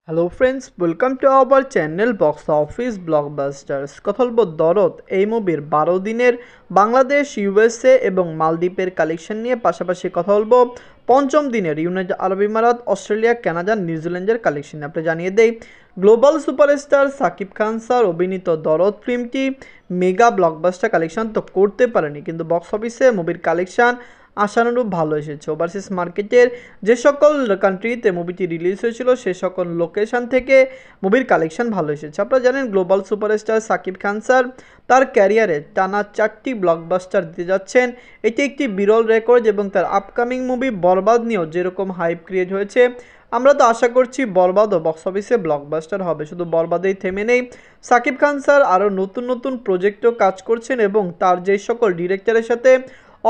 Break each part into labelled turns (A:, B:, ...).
A: Hello friends, welcome to our channel box office blockbusters. কথা বলবো দরদ এই মুভির 12 দিনের বাংলাদেশ, ইউএসএ এবং মালদ্বীপের কালেকশন নিয়ে। পাশাপাশি কথা বলবো পঞ্চম দিনের ইউনাইটেড আরব আমিরাত, অস্ট্রেলিয়া, কানাডা, নিউজিল্যান্ডের কালেকশন। আপনি জানিয়ে দেই, global superstar Shakib Khan sir অভিনীত দরদ ফিল্মটি মেগা ব্লকবাস্টার কালেকশন তো করতে পারেনি, কিন্তু বক্স অফিসে মুভির কালেকশন আশানুরূপ ভালো এসেছে। ওভারসিজ মার্কেটের যে সকল কান্ট্রিতে মুভিটি রিলিজ হয়েছিল সে সকল লোকেশন থেকে মুভির কালেকশন ভালো এসেছে। আপনারা জানেন global superstar Shakib Khan sir তার ক্যারিয়ারে টানা 4টি ব্লকবাস্টার দিতে যাচ্ছেন। এটি একটি বিরল রেকর্ড এবং তার আপকামিং মুভি বরবাদ নিয়েও যেরকম হাইপ ক্রিয়েট হয়েছে, আমরা তো আশা করছি বরবাদও বক্স অফিসে ব্লকবাস্টার হবে। শুধু বরবাদেই থেমে নেই, সাকিব খান স্যার আরও নতুন নতুন প্রজেক্টও কাজ করছেন এবং তার যে সকল ডিরেক্টরের সাথে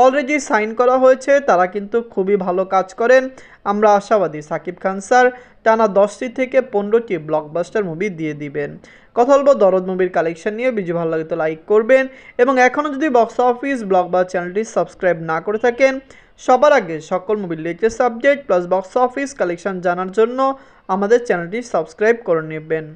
A: অলরেডি সাইন করা হয়েছে তারা কিন্তু খুবই ভালো কাজ করেন। আমরা আশাবাদী সাকিব খান স্যার টানা 10টি থেকে 15টি ব্লকবাস্টার মুভি দিয়ে দিবেন। কথা বলবো দরদ মুভির কালেকশন নিয়ে। ভিডিও ভালো লাগে তো লাইক করবেন এবং এখনও যদি বক্স অফিস ব্লকবাস্টার চ্যানেলটি সাবস্ক্রাইব না করে থাকেন, সবার আগে সকল মুভির latest update plus box office collection জানার জন্য আমাদের চ্যানেলটি সাবস্ক্রাইব করে নেবেন।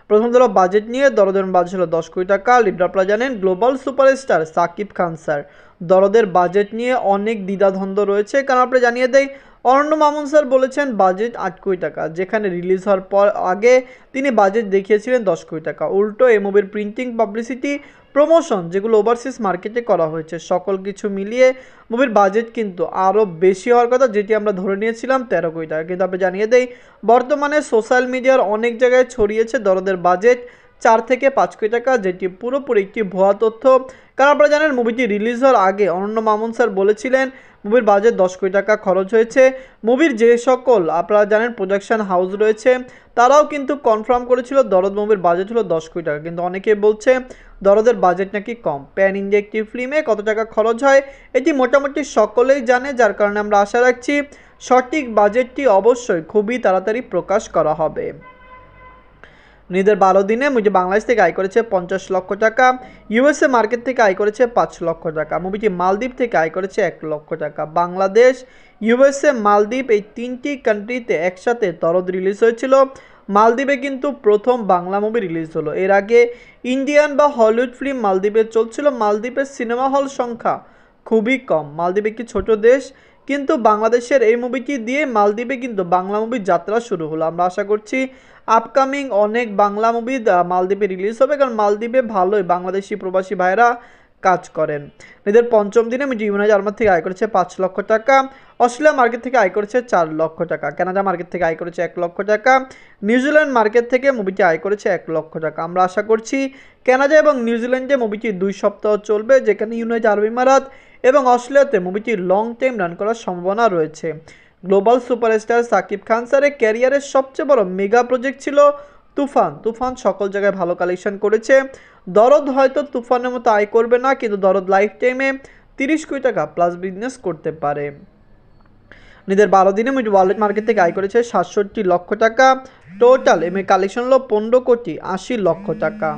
A: প্রথম ধরো বাজেট নিয়ে, দরদের বাজেট ছিল 10 কোটি টাকা। লিডার আপনারা জানেন global superstar Shakib Khan sir দরদের budget নিয়ে অনেক দ্বিধাদ্বন্দ্ব রয়েছে, কারণ আপনি জানিয়ে দেয় অরণ্য মামুন স্যার বলেছেন বাজেট 8 কোটি টাকা, যেখানে রিলিজ হওয়ার পর আগে তিনি বাজেট দেখিয়েছিলেন 10 কোটি টাকা। উল্টো এই মুভির প্রিন্টিং, পাবলিসিটি, প্রমোশন যেগুলো ওভারসিজ মার্কেটে করা হয়েছে সকল কিছু মিলিয়ে মুভির বাজেট কিন্তু আরও বেশি হওয়ার কথা, যেটি আমরা ধরে নিয়েছিলাম 13 কোটি টাকা। কিন্তু আপনি জানিয়ে দেই বর্তমানে সোশ্যাল মিডিয়ার অনেক জায়গায় ছড়িয়েছে দরদের বাজেট 4 থেকে 5 কোটি টাকা, যেটি পুরোপুরি একটি ভুয়া তথ্য। কারণ আপনারা জানেন মুভিটি রিলিজ হওয়ার আগে অনন্য মামুন স্যার বলেছিলেন মুভির বাজেট 10 কোটি টাকা খরচ হয়েছে। মুভির যে সকল আপনারা জানেন প্রোডাকশন হাউস রয়েছে তারাও কিন্তু কনফার্ম করেছিল দরদ মুভির বাজেট হলো 10 কোটি টাকা, কিন্তু অনেকেই বলছে দরদের বাজেট নাকি কম। প্যান ইন্ডিয়া একটি ফিল্মে কত টাকা খরচ হয় এটি মোটামুটি সকলেই জানে, যার কারণে আমরা আশা রাখছি সঠিক বাজেটটি অবশ্যই খুবই তাড়াতাড়ি প্রকাশ করা হবে। নিজের 12 দিনে মুভি বাংলাদেশ থেকে আয় করেছে 50 লক্ষ টাকা, ইউএসএ মার্কেট থেকে আয় করেছে 5 লক্ষ টাকা, মুভিটি মালদ্বীপ থেকে আয় করেছে 1 লক্ষ টাকা। বাংলাদেশ, ইউএসএ, মালদ্বীপ এই 3টি কান্ট্রিতে একসাথে দরদ রিলিজ হয়েছিল। মালদ্বীপে কিন্তু প্রথম বাংলা মুভি রিলিজ হলো। এর আগে ইন্ডিয়ান বা হলিউড ফিল্ম মালদ্বীপে চলছিল। মালদ্বীপের সিনেমা হল সংখ্যা খুবই কম, মালদ্বীপ একটি ছোট দেশ, কিন্তু বাংলাদেশের এই মুভিটি দিয়ে মালদ্বীপে কিন্তু বাংলা মুভির যাত্রা শুরু হলো। আমরা আশা করছি আপকামিং অনেক বাংলা মুভি মালদ্বীপে রিলিজ হবে, কারণ মালদ্বীপে ভালোই বাংলাদেশি প্রবাসী ভাইরা কাজ করেন। নিজের পঞ্চম দিনে ইউনাইটেড আরব থেকে আয় করেছে 5 লক্ষ টাকা, অস্ট্রেলিয়া মার্কেট থেকে আয় করেছে 4 লক্ষ টাকা, কানাডা মার্কেট থেকে আয় করেছে 1 লক্ষ টাকা, নিউজিল্যান্ড মার্কেট থেকে মুভিটি আয় করেছে 1 লক্ষ টাকা। আমরা আশা করছি কানাডা এবং নিউজিল্যান্ডে মুভিটি 2 সপ্তাহ চলবে, যেখানে ইউনাইটেড আরব আমিরাত এবং অস্ট্রেলিয়াতে মুভিটি লং টাইম রান করার সম্ভাবনা রয়েছে। গ্লোবাল সুপারস্টার সাকিব খান স্যারের ক্যারিয়ারের সবচেয়ে বড় মেগা প্রজেক্ট ছিল তুফান। তুফান সকল জায়গায় ভালো কালেকশন করেছে। দরদ হয়তো তুফানের মতো আয় করবে না, কিন্তু দরদ লাইফ টাইমে 30 কোটি টাকা প্লাস বিজনেস করতে পারে। নিজের 12 দিনে মুভি ওয়ার্ল্ড মার্কেট থেকে আয় করেছে 67 লক্ষ টাকা। টোটাল এমএ কালেকশন হলো 15 কোটি 80 লক্ষ টাকা।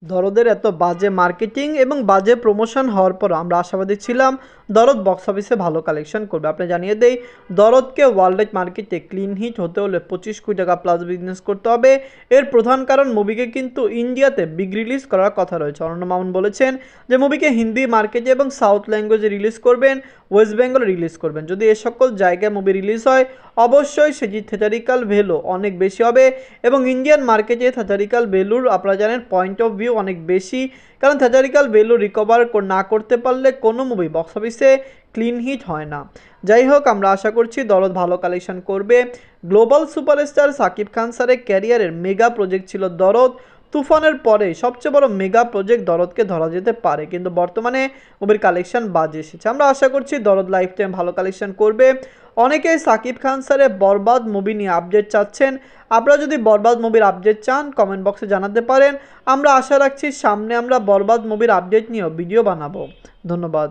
A: দরদের এত বাজে মার্কেটিং এবং বাজে প্রমোশন হওয়ার পর আমরা আশাবাদী ছিলাম দরদ বক্স অফিসে ভালো কালেকশন করবে। আপনি জানিয়ে দেই দরদকে ওয়ার্ল্ড মার্কেটে ক্লিন হিট হতে হলে 25 কোটি টাকা প্লাস বিজনেস করতে হবে। এর প্রধান কারণ মুভিকে কিন্তু ইন্ডিয়াতে বিগ রিলিজ করার কথা রয়েছে। অরণ্য মামুন বলেছেন যে মুভিকে হিন্দি মার্কেটে এবং সাউথ ল্যাঙ্গুয়েজে রিলিজ করবেন, ওয়েস্ট বেঙ্গলে রিলিজ করবেন। যদি এ সকল জায়গায় মুভি রিলিজ হয় অবশ্যই সেটি থিয়েটারিক্যাল ভ্যালু অনেক বেশি হবে এবং ইন্ডিয়ান মার্কেটে থিয়েটারিক্যাল ভ্যালুর আপনারা জানেন পয়েন্ট অফ ভিউ অনেক বেশি, কারণ থিয়েটারিক্যাল ভ্যালু রিকভার না করতে পারলে কোনো মুভি বক্স অফিসে ক্লিন হিট হয় না। যাই হোক, আমরা আশা করছি দরদ ভালো কালেকশন করবে। গ্লোবাল সুপারস্টার সাকিব খান স্যারের ক্যারিয়ারের মেগা প্রজেক্ট ছিল দরদ। তুফানের পরে সবচেয়ে বড় মেগা প্রজেক্ট দরদকে ধরা যেতে পারে, কিন্তু বর্তমানে মুভির কালেকশন বাজে এসেছে। আমরা আশা করছি দরদ লাইফ টাইম ভালো কালেকশন করবে। অনেকেই সাকিব খান স্যারের বরবাদ মুভি নিয়ে আপডেট চাচ্ছেন। আপনারা যদি বরবাদ মুভির আপডেট চান কমেন্ট বক্সে জানাতে পারেন। আমরা আশা রাখছি সামনে আমরা বরবাদ মুভির আপডেট নিয়েও ভিডিও বানাবো। ধন্যবাদ।